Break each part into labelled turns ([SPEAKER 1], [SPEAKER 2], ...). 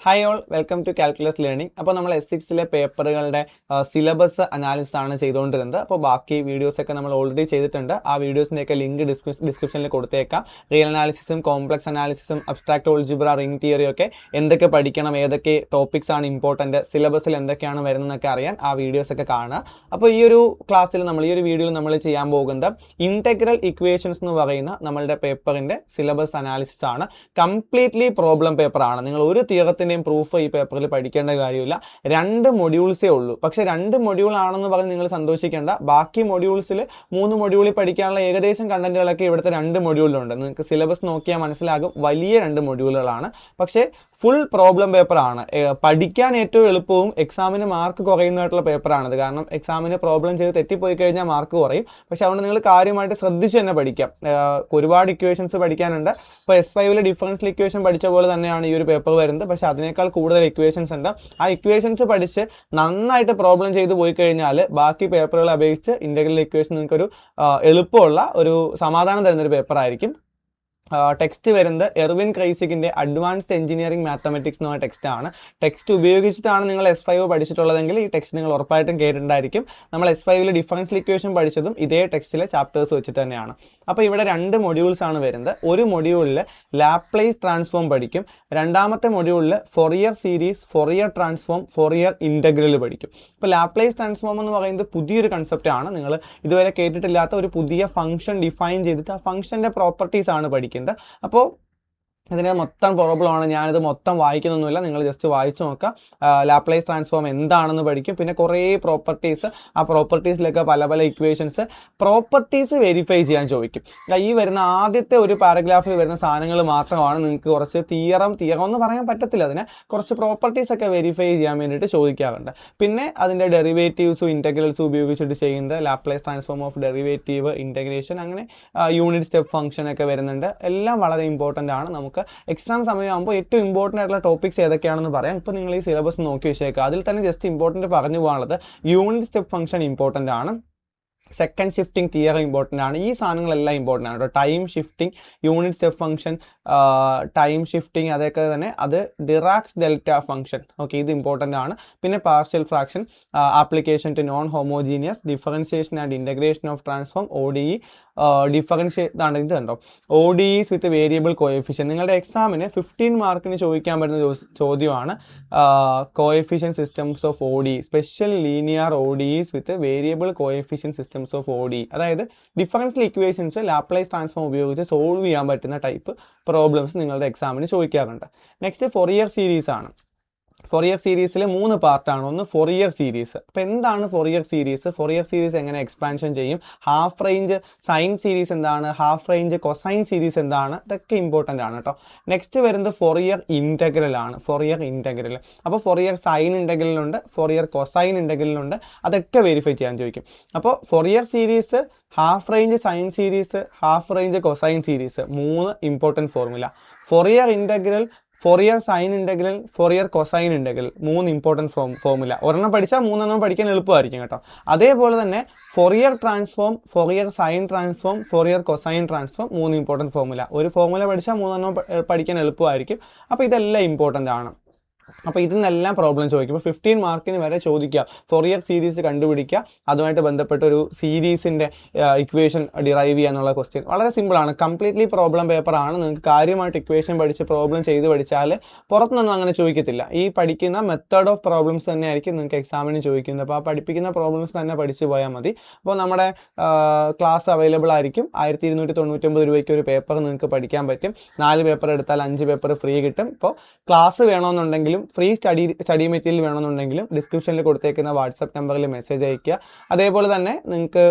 [SPEAKER 1] Hi all, welcome to Calculus Learning. അപ്പോൾ നമ്മൾ S6 പേപ്പറുകളുടെ syllabus analysis ആണ് ചെയ്തുകൊണ്ടിരുന്നത്. അപ്പോൾ ബാക്കി വീഡിയോസൊക്കെ നമ്മൾ ഓൾറെഡി ചെയ്തിട്ടുണ്ട്. ആ വീഡിയോസിൻ്റെയൊക്കെ ലിങ്ക് ഡിസ്ക്രിപ്ഷനിൽ കൊടുത്തേക്കാം. റിയൽ അനാലിസിസും കോംപ്ലക്സ് അനാലിസിസും അബ്സ്ട്രാക്ട് ഓൾജിബ്ര റിംഗ് തിയറി ഒക്കെ എന്തൊക്കെ പഠിക്കണം, ഏതൊക്കെ ടോപ്പിക്സ് ആണ് ഇമ്പോർട്ടൻറ്റ്, സിലബസിൽ എന്തൊക്കെയാണ് വരുന്നതെന്നൊക്കെ അറിയാൻ ആ വീഡിയോസൊക്കെ കാണുക. അപ്പോൾ ഈ ഒരു ക്ലാസ്സിൽ ഈ ഒരു വീഡിയോയിൽ നമ്മൾ ചെയ്യാൻ പോകുന്നത് ഇൻറ്റഗ്രൽ ഇക്വേഷൻസ് എന്ന് പറയുന്ന നമ്മളുടെ പേപ്പറിൻ്റെ സിലബസ് അനാലിസിസ് ആണ്. കംപ്ലീറ്റ്ലി പ്രോബ്ലം പേപ്പറാണ്. നിങ്ങൾ ഒരു തിയറത്തിൻ്റെ പ്രൂഫ് ഈ പേപ്പറിൽ പഠിക്കേണ്ട കാര്യമില്ല. 2 മൊഡ്യൂൾസേ ഉള്ളൂ. പക്ഷേ 2 മൊഡ്യൂൾ ആണെന്ന് പറഞ്ഞ് നിങ്ങൾ സന്തോഷിക്കേണ്ട. ബാക്കി മൊഡ്യൂൾസിൽ 3 മൊഡ്യൂളിൽ പഠിക്കാനുള്ള ഏകദേശം കണ്ടന്റുകളൊക്കെ ഇവിടുത്തെ 2 മൊഡ്യൂളിലുണ്ട്. നിങ്ങൾക്ക് സിലബസ് നോക്കിയാൽ മനസ്സിലാകും, വലിയ 2 മൊഡ്യൂളുകളാണ്. പക്ഷേ ഫുൾ പ്രോബ്ലം പേപ്പറാണ്. പഠിക്കാൻ ഏറ്റവും എളുപ്പവും എക്സാമിന് മാർക്ക് കുറയുന്നതായിട്ടുള്ള പേപ്പറാണിത്. കാരണം എക്സാമിന് പ്രോബ്ലം ചെയ്ത് തെറ്റിപ്പോയി കഴിഞ്ഞാൽ മാർക്ക് കുറയും. പക്ഷേ അതുകൊണ്ട് നിങ്ങൾ കാര്യമായിട്ട് ശ്രദ്ധിച്ച് തന്നെ പഠിക്കാം. ഒരുപാട് ഇക്വേഷൻസ് പഠിക്കാനുണ്ട്. ഇപ്പോൾ S5 ഡിഫറൻഷ്യൽ ഇക്വേഷൻ പഠിച്ച പോലെ തന്നെയാണ് ഈ ഒരു പേപ്പർ വരുന്നത്. പക്ഷേ അതിനേക്കാൾ കൂടുതൽ ഇക്വേഷൻസ് ഉണ്ട്. ആ ഇക്വേഷൻസ് പഠിച്ച് നന്നായിട്ട് പ്രോബ്ലം ചെയ്ത് പോയി കഴിഞ്ഞാൽ ബാക്കി പേപ്പറുകളെ അപേക്ഷിച്ച് ഇൻ്റഗ്രൽ ഇക്വേഷൻ നിങ്ങൾക്കൊരു എളുപ്പമുള്ള ഒരു സമാധാനം തരുന്നൊരു പേപ്പറായിരിക്കും. ടെക്സ്റ്റ് വരുന്നത് എർവിൻ ക്രൈസിക്കിൻ്റെ അഡ്വാൻസ്ഡ് എഞ്ചിനീയറിംഗ് മാത്തമെറ്റിക്സ് എന്ന ടെക്സ്റ്റാണ്. ടെക്സ്റ്റ് ഉപയോഗിച്ചിട്ടാണ് നിങ്ങൾ S5 പഠിച്ചിട്ടുള്ളതെങ്കിൽ ഈ ടെക്സ്റ്റ് നിങ്ങൾ ഉറപ്പായിട്ടും കേട്ടിട്ടുണ്ടായിരിക്കും. നമ്മൾ S5 ഡിഫറൻഷ്യൽ ഇക്വേഷൻ പഠിച്ചതും ഇതേ ടെക്സ്റ്റിലെ ചാപ്റ്റേഴ്സ് വെച്ചിട്ട് തന്നെയാണ്. അപ്പോൾ ഇവിടെ 2 മൊഡ്യൂൾസ് ആണ് വരുന്നത്. ഒരു മൊഡ്യൂളിൽ ലാപ്ലേസ് ട്രാൻസ്ഫോം പഠിക്കും. രണ്ടാമത്തെ മൊഡ്യൂളിൽ Fourier series, Fourier transform, Fourier integral പഠിക്കും. ഇപ്പോൾ ലാപ്ലേസ് ട്രാൻസ്ഫോം എന്ന് പറയുന്നത് പുതിയൊരു കൺസെപ്റ്റാണ്. നിങ്ങൾ ഇതുവരെ കേട്ടിട്ടില്ലാത്ത ഒരു പുതിയ ഫംഗ്ഷൻ ഡിഫൈൻ ചെയ്തിട്ട് ആ ഫംഗ്ഷൻ്റെ പ്രോപ്പർട്ടീസ് ആണ് പഠിക്കുന്നത്. അപ്പോൾ ഇതിൻ്റെ മൊത്തം പ്രോബ്ലമാണ്. ഞാനിത് മൊത്തം വായിക്കുന്നൊന്നുമില്ല, നിങ്ങൾ ജസ്റ്റ് വായിച്ചു നോക്കുക. ലാപ്ലേസ് ട്രാൻസ്ഫോം എന്താണെന്ന് പഠിക്കും. പിന്നെ കുറേ പ്രോപ്പർട്ടീസ്, ആ പ്രോപ്പർട്ടീസിലൊക്കെ പല പല ഇക്വേഷൻസ്, പ്രോപ്പർട്ടീസ് വെരിഫൈ ചെയ്യാൻ ചോദിക്കും. ഈ വരുന്ന ആദ്യത്തെ ഒരു പാരഗ്രാഫിൽ വരുന്ന സാധനങ്ങൾ മാത്രമാണ് നിങ്ങൾക്ക് കുറച്ച് തിയറം എന്ന് പറയാൻ പറ്റത്തില്ല, അതിനെ കുറച്ച് പ്രോപ്പർട്ടീസൊക്കെ വെരിഫൈ ചെയ്യാൻ വേണ്ടിയിട്ട് ചോദിക്കാറുണ്ട്. പിന്നെ അതിൻ്റെ ഡെറിവേറ്റീവ്സും ഇൻ്റഗ്രൽസും ഉപയോഗിച്ചിട്ട് ചെയ്യുന്നത് Laplace transform of derivative, integration, അങ്ങനെ യൂണിറ്റ് സ്റ്റെപ്പ് ഫംഗ്ഷൻ ഒക്കെ വരുന്നുണ്ട്. എല്ലാം വളരെ ഇമ്പോർട്ടൻ്റ് ആണ്. നമുക്ക് എക്സാം സമയമാകുമ്പോൾ ഏറ്റവും ഇമ്പോർട്ടൻ്റ് ആയിട്ടുള്ള ടോപ്പിക്സ് ഏതൊക്കെയാണെന്ന് പറയാം. ഇപ്പോൾ നിങ്ങൾ ഈ സിലബസ് നോക്കി വെച്ചേക്കുക. അതിൽ തന്നെ ജസ്റ്റ് ഇമ്പോർട്ടൻ്റ് പറഞ്ഞു പോകാനുള്ളത് യൂണിറ്റ് സ്റ്റെപ്പ് ഫംഗ്ഷൻ ഇമ്പോർട്ടൻ്റ് ആണ്. സെക്കൻഡ് ഷിഫ്റ്റിംഗ് തിയറി ഇമ്പോർട്ടൻ്റ് ആണ്. ഈ സാധനങ്ങളെല്ലാം ഇമ്പോർട്ടൻ്റ് ആണ് കേട്ടോ. Time shifting, unit step function, time shifting, അതൊക്കെ തന്നെ അത് ഡിറാക്സ് ഡെൽറ്റ ഫംഗ്ഷൻ, ഓക്കെ, ഇത് ഇമ്പോർട്ടൻ്റ് ആണ്. പിന്നെ partial fraction, application to non homogeneous, differentiation and integration of transform, ODE, ഇതാണ് ഇത് കണ്ടോ, ODEs വിത്ത് വേരിയബിൾ കോഎഫിഷ്യൻ. നിങ്ങളുടെ എക്സാമിന് 15 മാർക്കിന് ചോദിക്കാൻ പറ്റുന്ന ചോദ്യമാണ് കോഎഫിഷ്യൻ systems of ODE, special linear ODEs with variable കോഎഫിഷ്യൻ systems of ODE. അതായത് ഡിഫറൻഷ്യൽ ഇക്വേഷൻസ് ലാപ്ലേസ് ട്രാൻസ്ഫോം ഉപയോഗിച്ച് സോൾവ് ചെയ്യാൻ പറ്റുന്ന ടൈപ്പ് പ്രോബ്ലംസ് നിങ്ങളുടെ എക്സാമിന് ചോദിക്കാറുണ്ട്. നെക്സ്റ്റ് ഫൊറിയർ സീരീസ് ആണ്. ഫൊറിയർ സീരീസിൽ 3 പാർട്ടാണ്. ഒന്ന് ഫൊറിയർ സീരീസ്. അപ്പോൾ എന്താണ് ഫൊറിയർ സീരീസ്, ഫൊറിയർ സീരീസ് എങ്ങനെ എക്സ്പാൻഷൻ ചെയ്യും, ഹാഫ് റേഞ്ച് സൈൻ സീരീസ് എന്താണ്, ഹാഫ് റേഞ്ച് കൊസൈൻ സീരീസ് എന്താണ്, ഇതൊക്കെ ഇമ്പോർട്ടൻ്റ് ആണ് കേട്ടോ. നെക്സ്റ്റ് വരുന്നത് ഫൊറിയർ ഇൻ്റഗ്രൽ ആണ്. ഫൊറിയർ ഇൻ്റഗ്രൽ, അപ്പോൾ ഫൊറിയർ സൈൻ ഇൻ്റഗ്രലുണ്ട്, ഫൊറിയർ കൊസൈൻ ഇൻ്റഗ്രലുണ്ട്, അതൊക്കെ വെരിഫൈ ചെയ്യാൻ ചോദിക്കും. അപ്പോൾ Fourier series, half range sine series, half range cosine series, 3 important formula. Fourier integral, Fourier sign integral, Fourier cosine integral, 3 important formula. ഒരെണ്ണം പഠിച്ചാൽ 3 പഠിക്കാൻ എളുപ്പമായിരിക്കും കേട്ടോ. അതേപോലെ തന്നെ Fourier transform, Fourier sign transform, Fourier cosine transform, 3 important formula. ഒരു formula പഠിച്ചാൽ 3 പഠിക്കാൻ എളുപ്പമായിരിക്കും. അപ്പോൾ ഇതെല്ലാം ഇമ്പോർട്ടൻ്റ് ആണ്. അപ്പോൾ ഇതിനെല്ലാം പ്രോബ്ലം ചോദിക്കും. ഇപ്പോൾ 15 മാർക്കിന് വരെ ചോദിക്കുക ഫൊറിയർ സീരീസ് കണ്ടുപിടിക്കുക, അതുമായിട്ട് ബന്ധപ്പെട്ട ഒരു സീരീസിൻ്റെ ഇക്വേഷൻ ഡിറൈവ് ചെയ്യുക എന്നുള്ള ക്വസ്റ്റ്യൻ വളരെ സിമ്പിളാണ്. കംപ്ലീറ്റ്ലി പ്രോബ്ലം പേപ്പറാണ്. നിങ്ങൾക്ക് കാര്യമായിട്ട് ഇക്വേഷൻ പഠിച്ച് പ്രോബ്ലം ചെയ്ത് പഠിച്ചാൽ പുറത്തുനിന്നൊന്നും അങ്ങനെ ചോദിക്കത്തില്ല. ഈ പഠിക്കുന്ന മെത്തേഡ് ഓഫ് പ്രോബ്ലംസ് തന്നെ ആയിരിക്കും നിങ്ങൾക്ക് എക്സാമിന് ചോദിക്കുന്നത്. അപ്പോൾ ആ പഠിപ്പിക്കുന്ന പ്രോബ്ലംസ് തന്നെ പഠിച്ച് പോയാൽ മതി. അപ്പോൾ നമ്മുടെ ക്ലാസ് അവൈലബിൾ ആയിരിക്കും. 1299 രൂപയ്ക്ക് ഒരു പേപ്പർ നിങ്ങൾക്ക് പഠിക്കാൻ പറ്റും. 4 പേപ്പർ എടുത്താൽ 5 പേപ്പർ ഫ്രീ കിട്ടും. ഇപ്പോൾ ക്ലാസ് വേണമെന്നുണ്ടെങ്കിലും ഫ്രീ സ്റ്റഡി മെറ്റീരിയൽ വേണമെന്നുണ്ടെങ്കിലും ഡിസ്ക്രിപ്ഷനിൽ കൊടുത്തേക്കുന്ന വാട്സപ്പ് നമ്പറിൽ മെസ്സേജ് അയയ്ക്കുക. അതേപോലെ തന്നെ നിങ്ങൾക്ക്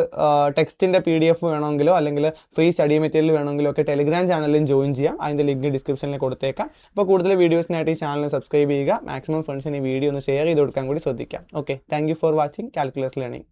[SPEAKER 1] ടെക്സ്റ്റിൻ്റെ PDF വേണമെങ്കിലോ അല്ലെങ്കിൽ ഫ്രീ സ്റ്റഡി മെറ്റീരിയൽ വേണമെങ്കിലോ ഒക്കെ ടെലിഗ്രാം ചാനലിലും ജോയിൻ ചെയ്യാം. അതിൻ്റെ ലിങ്ക് ഡിസ്ക്രിപ്ഷനിൽ കൊടുത്തേക്കാം. അപ്പോൾ കൂടുതൽ വീഡിയോസിനായിട്ട് ഈ ചാനൽ സബ്സ്ക്രൈബ് ചെയ്യുക. മാക്സിമം ഫ്രണ്ട്സിന് ഈ വീഡിയോ ഒന്ന് ഷെയർ ചെയ്ത് കൊടുക്കാൻ കൂടി ശ്രദ്ധിക്കാം. Okay, thank you for watching calculus learning.